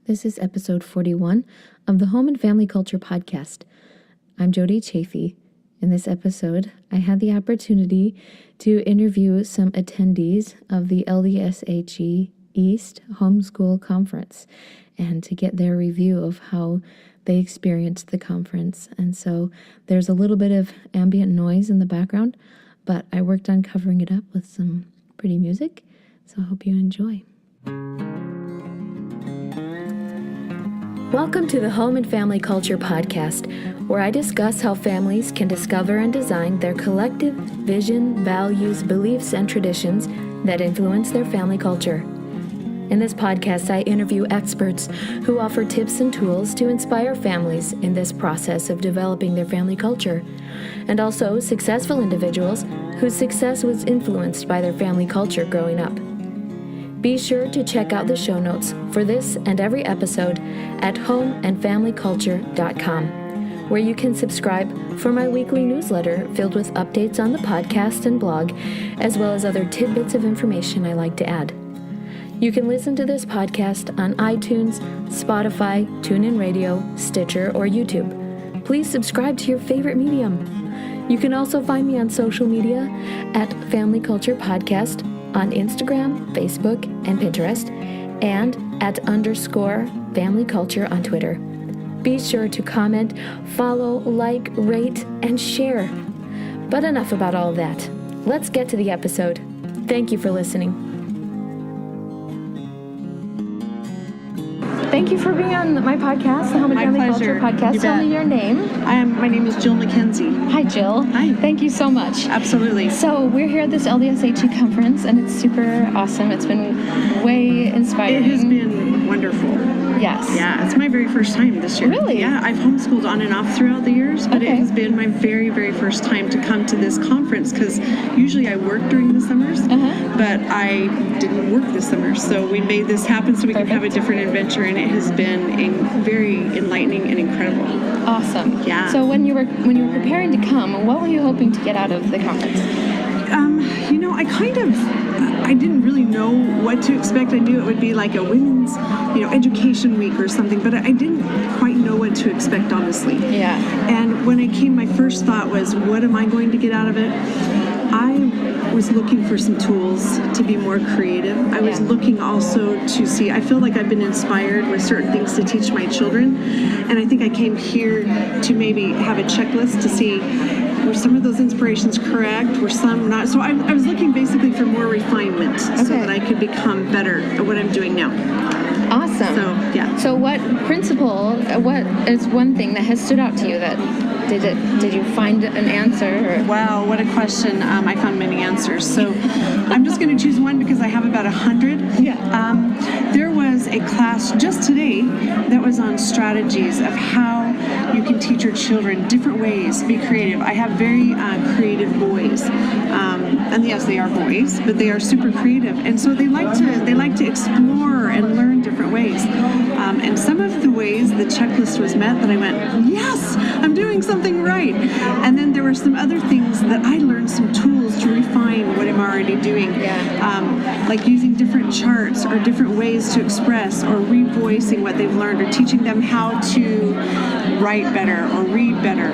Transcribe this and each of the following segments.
This is episode 41 of the Home and Family Culture Podcast. I'm Jody Chafee. In this episode, I had the opportunity to interview some attendees of the LDSHE East Homeschool Conference and to get their review of how they experienced the conference. And so there's a little bit of ambient noise in the background, but I worked on covering it up with some pretty music, so I hope you enjoy. Welcome to the Home and Family Culture Podcast, where I discuss how families can discover and design their collective vision, values, beliefs, and traditions that influence their family culture. In this podcast, I interview experts who offer tips and tools to inspire families in this process of developing their family culture, and also successful individuals whose success was influenced by their family culture growing up. Be sure to check out the show notes for this and every episode at homeandfamilyculture.com, where you can subscribe for my weekly newsletter filled with updates on the podcast and blog, as well as other tidbits of information I like to add. You can listen to this podcast on iTunes, Spotify, TuneIn Radio, Stitcher, or YouTube. Please subscribe to your favorite medium. You can also find me on social media at Family Culture Podcast on Instagram, Facebook, and Pinterest, and at _Family Culture on Twitter. Be sure to comment, follow, like, rate, and share. But enough about all of that. Let's get to the episode. Thank you for listening. Thank you for being on my podcast, the Home and Family Culture Podcast. Tell me your name. My name is Jill McKenzie. Hi, Jill. Hi. Thank you so much. Absolutely. So we're here at this LDSHE conference, and it's super awesome. It's been way inspiring. It has been wonderful. Yes. Yeah, it's my very first time this year. Really? Yeah, I've homeschooled on and off throughout the years, but It has been my very, very first time to come to this conference because usually I work during the summers, but I didn't work this summer, so we made this happen so we could have a different adventure, and it has been very enlightening and incredible. Awesome. Yeah. So when you were preparing to come, what were you hoping to get out of the conference? I didn't really know what to expect. I knew it would be like a women's, education week or something, but I didn't quite know what to expect, honestly. Yeah. And when I came, my first thought was, what am I going to get out of it? I was looking for some tools to be more creative. I was looking also to see, I feel like I've been inspired with certain things to teach my children, and I think I came here to maybe have a checklist to see, were some of those inspirations correct? Were some not? So I was looking basically for more refinement so that I could become better at what I'm doing now. Awesome. So, yeah. So what is one thing that has stood out to you that did you find an answer? Or? Wow, what a question. I found many answers. So I'm just going to choose one because I have about 100. Yeah. There was a class just today that was on strategies of how you can teach your children different ways to be creative. I have very creative boys. And yes, they are boys, but they are super creative. And so they like to explore and learn different ways. And some of the ways the checklist was met that I went, yes, I'm doing something right. And then there were some other things that I learned some tools to refine what I'm already doing. Like using different charts or different ways to express or revoicing what they've learned or teaching them how to write better or read better.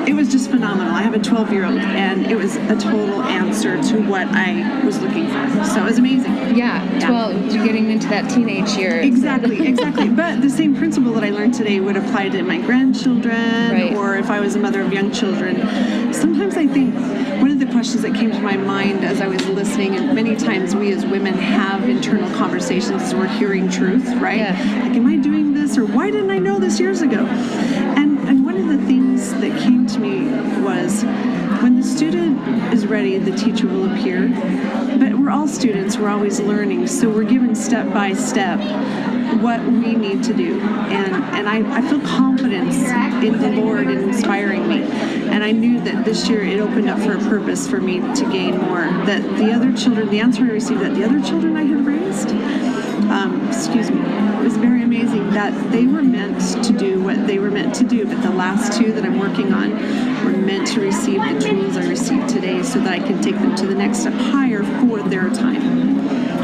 It was just phenomenal. I have a 12-year-old, and it was a total answer to what I was looking for. So it was amazing. Yeah. 12, you're getting into that teenage year. Exactly. But the same principle that I learned today would apply to my grandchildren, or if I was a mother of young children. Sometimes I think one of the questions that came to my mind as I was listening, and many times we as women have internal conversations as we're hearing truth, right? Yeah. Like, am I doing this, or why didn't I know this years ago? And one of the things that came to me was, when the student is ready, the teacher will appear. But we're all students, we're always learning, so we're given step by step what we need to do. And I feel confidence in the Lord in inspiring me. And I knew that this year it opened up for a purpose for me to gain more. That the other children, the answer I received that the other children I had raised, it was very amazing that they were meant to do what they were meant to do, but the last two that I'm working on were meant to receive the tools I received today so that I can take them to the next step higher for their time.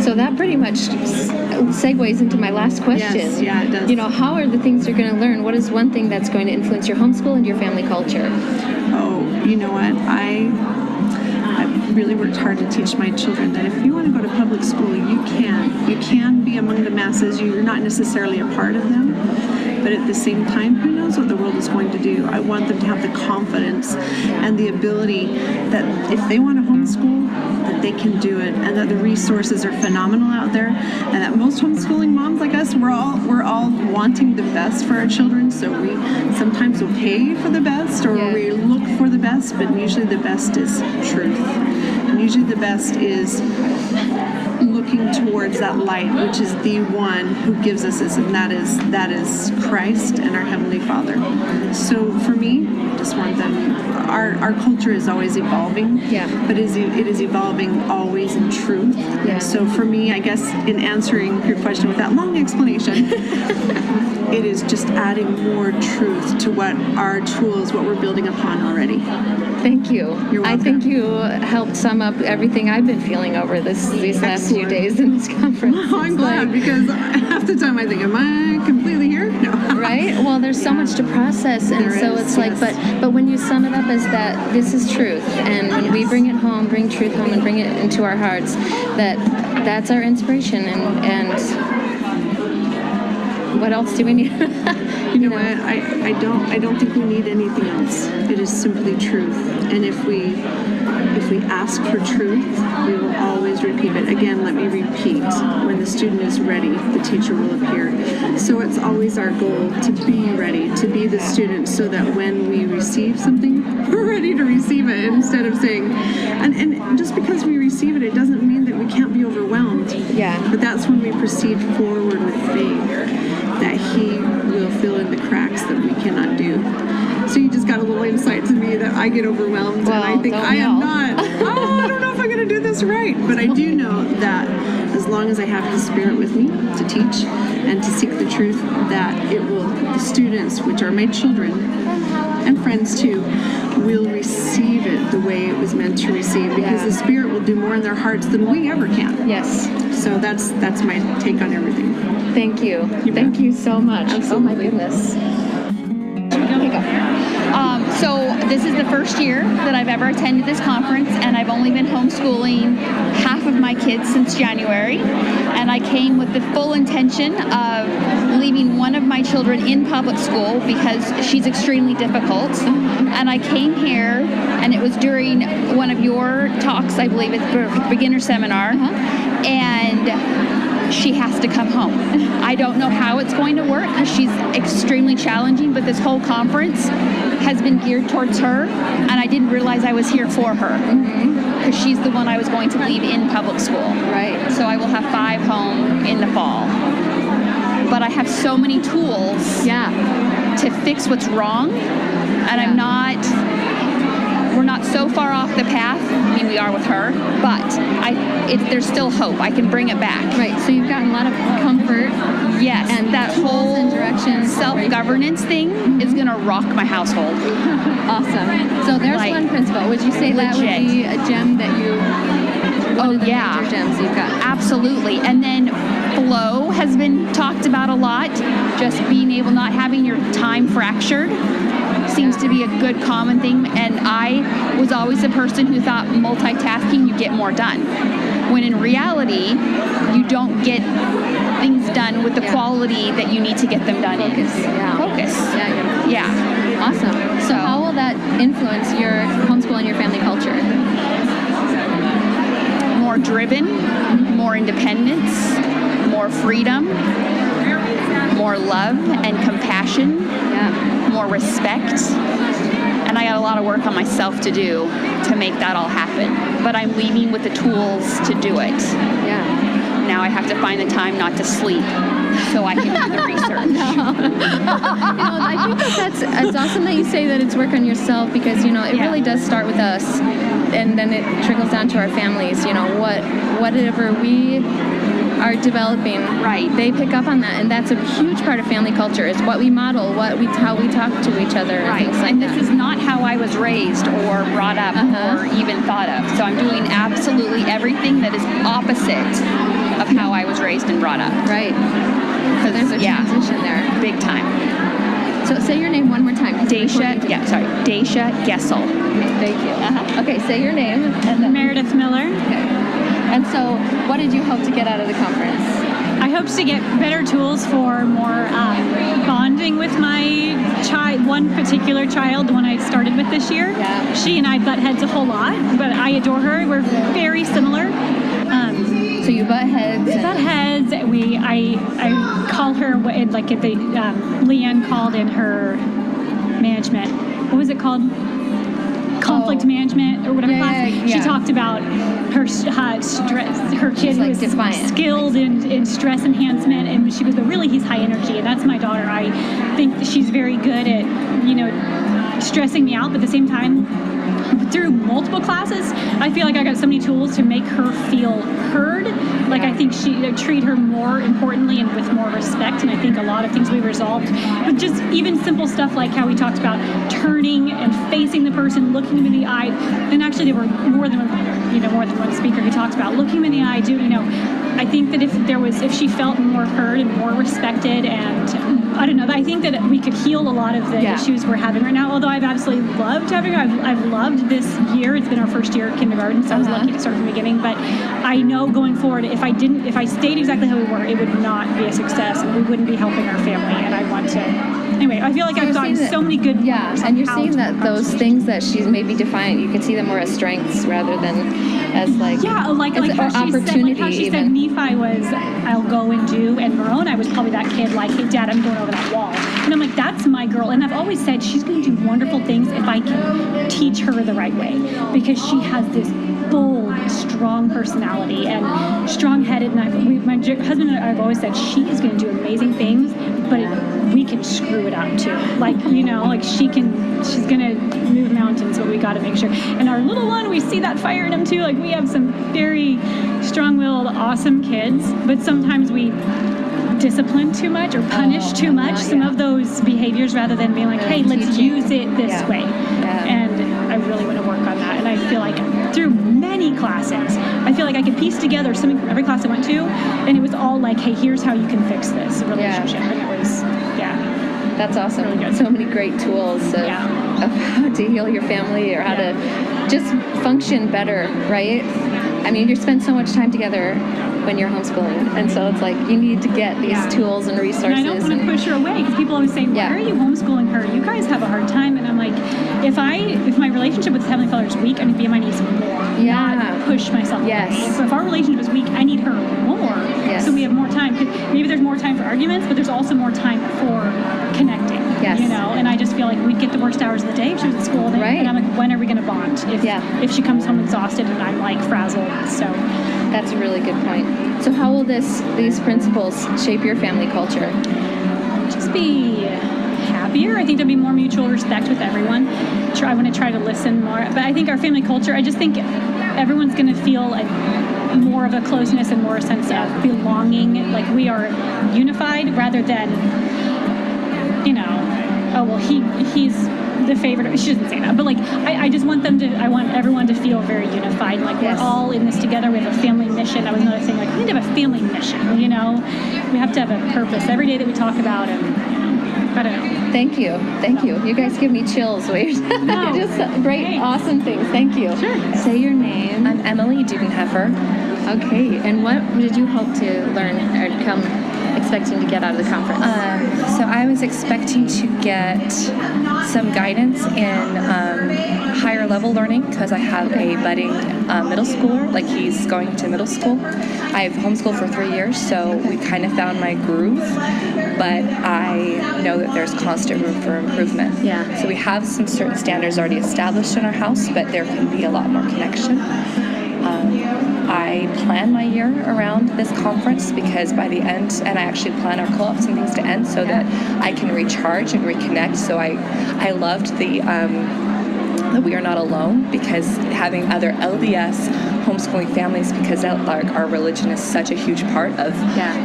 So that pretty much segues into my last question. Yes, yeah, it does. You know, how are the things you're going to learn? What is one thing that's going to influence your homeschool and your family culture? Oh, you know what? I really worked hard to teach my children that if you want to go to public school, you can. You can be among the masses. You're not necessarily a part of them. But at the same time, who knows what the world is going to do? I want them to have the confidence and the ability that if they want to homeschool, that they can do it, and that the resources are phenomenal out there, and that most homeschooling moms like us, we're all wanting the best for our children. So we sometimes will pay for the best, or we look for the best, but usually the best is truth. And usually the best is looking towards that light, which is the one who gives us this, and that is Christ and our Heavenly Father. So for me, I just want them. Our culture is always evolving, but it is evolving always in truth. Yeah. So for me, I guess in answering your question with that long explanation, it is just adding more truth to what our tools, what we're building upon already. Thank you. You're welcome. I think you helped sum up everything I've been feeling over these last few days in this conference. Oh, I'm glad, because half the time I think, am I completely here? No. Right? Well, there's so much to process, and so it's like, but when you sum it up as that, this is truth, and when we bring it home, bring truth home, and bring it into our hearts, that's our inspiration, and what else do we need? You know what? I don't think we need anything else. It is simply truth. And if we ask for truth, we will always repeat it. Again, let me repeat. When the student is ready, the teacher will appear. So it's always our goal to be ready, to be the student, so that when we receive something, we're ready to receive it, instead of saying, and just because we receive it, it doesn't mean that we can't be overwhelmed. Yeah. But that's when we proceed forward with faith, that He will fill in the cracks that we cannot do. So you just got a little insight to me that I get overwhelmed, and I think I am not. I don't know if I'm going to do this right. But I do know that as long as I have His Spirit with me to teach and to seek the truth, that the students, which are my children and friends too, will receive it the way it was meant to receive, because the Spirit will do more in their hearts than we ever can. Yes. So that's my take on everything. Thank you. Thank you so much. Absolutely. Oh my goodness. So this is the first year that I've ever attended this conference, and I've only been homeschooling half of my kids since January, and I came with the full intention of leaving one of my children in public school because she's extremely difficult. And I came here, and it was during one of your talks, I believe it's a beginner seminar, and she has to come home. I don't know how it's going to work because she's extremely challenging, but this whole conference has been geared towards her, and I didn't realize I was here for her because she's the one I was going to leave in public school. Right. So I will have 5 home in the fall. But I have so many tools to fix what's wrong, and we're not so far off the path. I mean, we are with her, but there's still hope. I can bring it back. Right. So you've gotten a lot of comfort. Yes. And that whole and direction, self-governance thing is going to rock my household. Awesome. So there's one principle. Would you say that would be a gem that you? One of the major gems you've got. Absolutely. And then flow has been talked about a lot. Just being able, not having your time fractured seems to be a good common thing, and I was always the person who thought multitasking, you get more done, when in reality you don't get things done with the quality that you need to get them done. Focus. Awesome. So how will that influence your homeschool and your family culture? More driven, more independence, more freedom, more love and compassion, more respect. And I got a lot of work on myself to do to make that all happen. But I'm leaving with the tools to do it. Yeah. Now I have to find the time not to sleep so I can do the research. I think that's awesome that you say that it's work on yourself, because, it really does start with us, and then it trickles down to our families. Whatever we are developing, Right. they pick up on that, and that's a huge part of family culture, is what we model, how we talk to each other, Right. and things like And that. this is not how I was raised or brought up or even thought of. So I'm doing absolutely everything that is opposite of how I was raised and brought up. Right. So there's a transition there. Big time. So say your name one more time. Daisha Gessel. Thank you. Uh-huh. Okay, say your name. And then, Meredith Miller. okay. And so what did you hope to get out of the conference? I hope to get better tools for more bonding with my child, one particular child, the one I started with this year. Yeah. She and I butt heads a whole lot, but I adore her. We're very similar. So you butt heads. Butt heads. I call her like the Leanne called in her management. What was it called? Conflict management or whatever class. Yeah. She talked about her stress. Her kid like was defiant. skilled in stress enhancement, and she goes, "But really, he's high energy." And that's my daughter. I think that she's very good at stressing me out, but at the same time, through multiple classes, I feel like I got so many tools to make her feel heard. Like I think she treat her more importantly and with more respect. And I think a lot of things we resolved with just even simple stuff like how we talked about turning and facing the person, looking them in the eye. And actually, there were more than one speaker who talked about looking them in the eye. I think that if she felt more heard and more respected, and I don't know, I think that we could heal a lot of the issues we're having right now. Although I've absolutely loved having her. I've loved this year. It's been our first year of kindergarten, so I was lucky to start from the beginning. But I know going forward, if I stayed exactly how we were, it would not be a success, and we wouldn't be helping our family. And I want to. Anyway, I feel like I've gotten so many good. And you're seeing that those things that she's maybe defiant, you can see them more as strengths rather than as like opportunity. How she said Nephi was, I'll go and do, and Moroni was probably that kid like, hey Dad, I'm going over that wall. And I'm like, that's my girl. And I've always said she's going to do wonderful things if I can teach her the right way, because she has this bold, strong personality and strong-headed. And my husband and I have always said she is going to do amazing things, but we can screw it up too. She's going to move mountains, but we got to make sure. And our little one, we see that fire in him too. Like, we have some very strong-willed, awesome kids, but sometimes we discipline too much or punish too much some of those behaviors, rather than being like, hey, let's use it this way. And I really want to work on that. And I feel like through many classes, I feel like I could piece together something from every class I went to, and it was all like, hey, here's how you can fix this relationship. And it was, That's awesome. Really good. So many great tools of how to heal your family, or how to just function better, right? I mean, you spend so much time together when you're homeschooling, and so it's like you need to get these tools and resources. And I don't want to push her away, because people always say, why are you homeschooling her? You guys have a hard time. And I'm like, if my relationship with Heavenly Father is weak, I need to be on my knees more, not push myself away. If our relationship is weak, I need her more, so we have more time. Maybe there's more time for arguments, but there's also more time for connecting. And I just feel like we'd get the worst hours of the day if she was at school, and I'm like, when are we going to bond? If she comes home exhausted and I'm like frazzled. So that's a really good point. So how will these principles shape your family culture? Just be happier. I think there'll be more mutual respect with everyone. I want to try to listen more. But I think our family culture, I just think everyone's going to feel like more of a closeness and more a sense of belonging. Like we are unified, rather than, he's the favorite. She doesn't say that, but I just want I want everyone to feel very unified. We're all in this together. We have a family mission. That was another thing. We need to have a family mission. We have to have a purpose every day that we talk about. And I don't know. Thank you. You guys give me chills. Just great, awesome things. Thank you. Sure. Say your name. I'm Emily Dudenheffer. Okay. And what did you hope to learn or come expecting to get out of the conference? So I was expecting to get some guidance in higher level learning, because I have a budding middle schooler. He's going to middle school. I've homeschooled for 3 years, so we kind of found my groove, but I know that there's constant room for improvement. So we have some certain standards already established in our house, but there can be a lot more connection. I plan my year around this conference, because by the end, and I actually plan our co-ops and things to end so that I can recharge and reconnect. So I loved the We Are Not Alone, because having other LDS homeschooling families because our religion is such a huge part of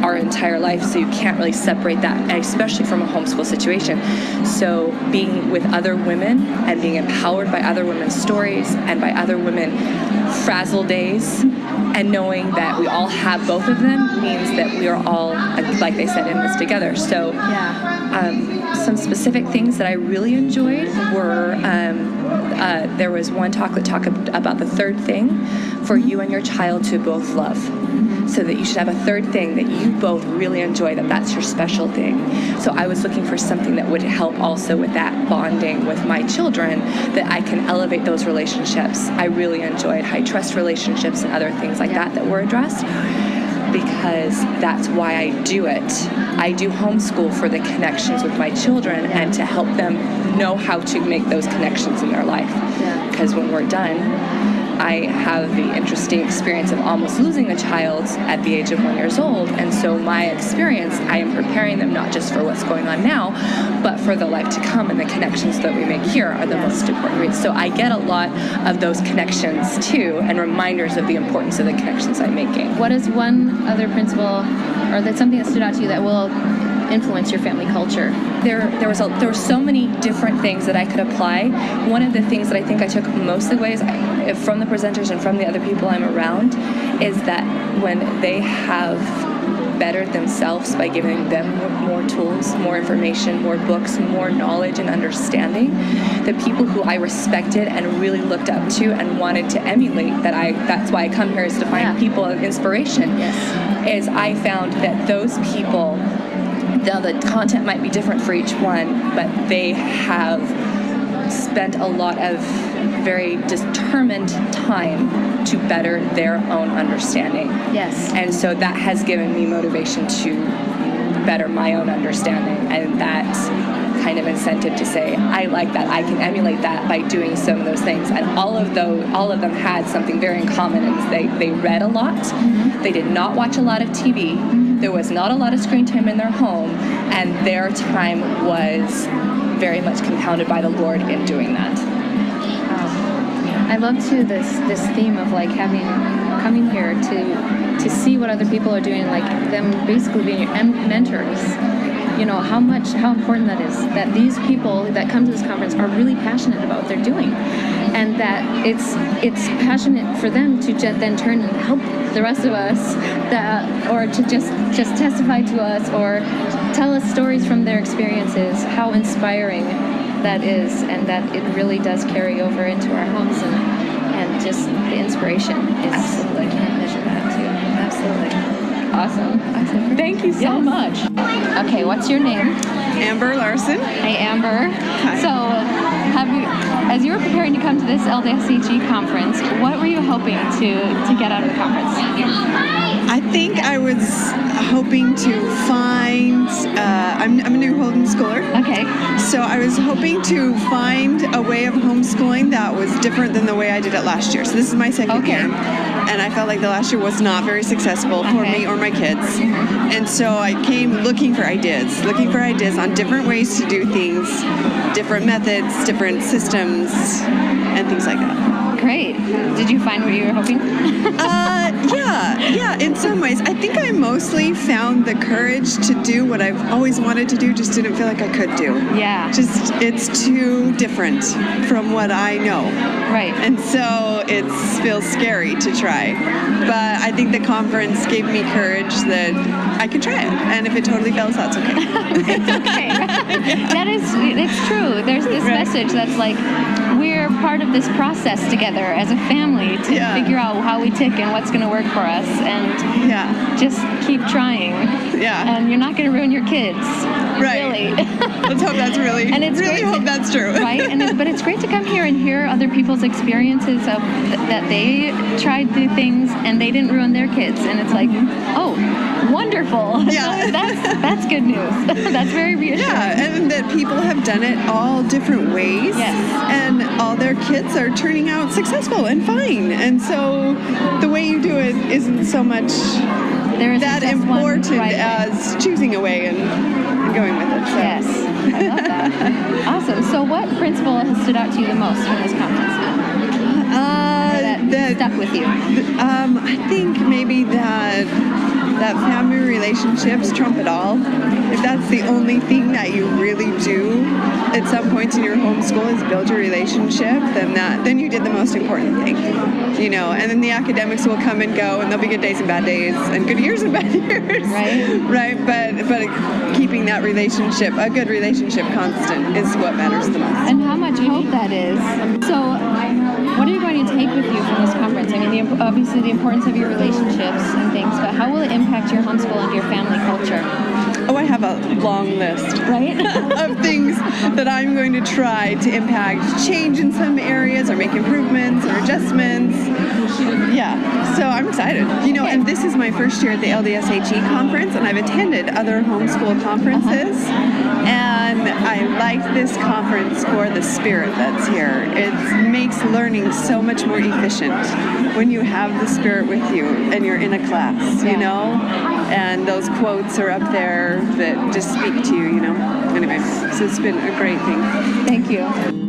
our entire life, so you can't really separate that, especially from a homeschool situation. So being with other women and being empowered by other women's stories and by other women frazzle days, and knowing that we all have both of them means that we are all, like they said, in this together. So some specific things that I really enjoyed were there was one talk that talked about the third thing for you and your child to both love. So that you should have a third thing that you both really enjoy, that's your special thing. So I was looking for something that would help also with that bonding with my children, that I can elevate those relationships. I really enjoyed high trust relationships and other things like that were addressed, because that's why I do it. I do homeschool for the connections with my children and to help them know how to make those connections in their life. Because when we're done, I have the interesting experience of almost losing a child at the age of 1 year old, and so my experience, I am preparing them not just for what's going on now, but for the life to come, and the connections that we make here are the most important. So I get a lot of those connections too, and reminders of the importance of the connections I'm making. What is one other principle, or that's something that stood out to you that will influence your family culture? There were so many different things that I could apply. One of the things that I think I took most away from the presenters and from the other people I'm around is that when they have bettered themselves by giving them more tools, more information, more books, more knowledge and understanding, the people who I respected and really looked up to and wanted to emulate, that's why I come here, is to find people of inspiration, is I found that those people, the content might be different for each one, but they have spent a lot of very determined time to better their own understanding. Yes. And so that has given me motivation to better my own understanding, and that kind of incentive to say, I like that, I can emulate that by doing some of those things. And all of them had something very in common, and they read a lot. They did not watch a lot of TV. There was not a lot of screen time in their home, and their time was very much compounded by the Lord in doing that. I love too this theme of like coming here to see what other people are doing, like them basically being your mentors. You know how important that is, that these people that come to this conference are really passionate about what they're doing, and that it's passionate for them to then turn and help the rest of us, or to just testify to us or tell us stories from their experiences. How inspiring that is, and that it really does carry over into our homes, and just the inspiration is, absolutely, I can't measure that too. Absolutely. Awesome. Thank you so much. Okay, what's your name? Amber Larson. Hey, Amber. Hi. So, as you were preparing to come to this LDSHE conference, what were you hoping to get out of the conference? I think I was hoping to find, I'm a new homeschooler. Okay. So I was hoping to find a way of homeschooling that was different than the way I did it last year. So this is my second year. And I felt like the last year was not very successful for me or my kids. And so I came looking for ideas on different ways to do things, different methods, different systems, and things like that. Great. Did you find what you were hoping? Yeah, in some ways. I think I mostly found the courage to do what I've always wanted to do, just didn't feel like I could do. Yeah. Just, it's too different from what I know. Right. And so it feels scary to try. But I think the conference gave me courage that I could try it. And if it totally fails, that's okay. It's okay. It's true. There's this message that's like, we're part of this process together as a family to figure out how we tick and what's going to work for us, and just keep trying. Yeah. And you're not going to ruin your kids. Right. Really. Let's hope that's really, and it's really hope that's true. Right? But it's great to come here and hear other people's experiences of that they tried the things and they didn't ruin their kids. And it's like, oh, wonderful. Yeah. That's good news. That's very reassuring. Yeah, and that people have done it all different ways. Yes. And all their kids are turning out successful and fine. And so the way you do it isn't so much that important as choosing a way and going with it. So. Yes, I love that. Awesome. So what principle has stood out to you the most from this conference? that stuck with you? I think maybe that family relationships trump it all. If that's the only thing that you really do at some points in your homeschool is build your relationship, then you did the most important thing, you know. And then the academics will come and go, and there'll be good days and bad days, and good years and bad years, right? But keeping that relationship, a good relationship, constant is what matters the most. And how much hope that is. So, what are you going to take with you from this conference? I mean, obviously the importance of your relationships and things, but how will it impact your homeschool and your family culture? Oh, I have a long list, right, of things that I'm going to try to impact change in some areas or make improvements or adjustments. Yeah, so I'm excited. You know, and this is my first year at the LDSHE conference, and I've attended other homeschool conferences, and I like this conference for the spirit that's here. It makes learning so much more efficient when you have the spirit with you and you're in a class, you know, and those quotes are up there that just speak to you, you know. Anyway, so it's been a great thing. Thank you.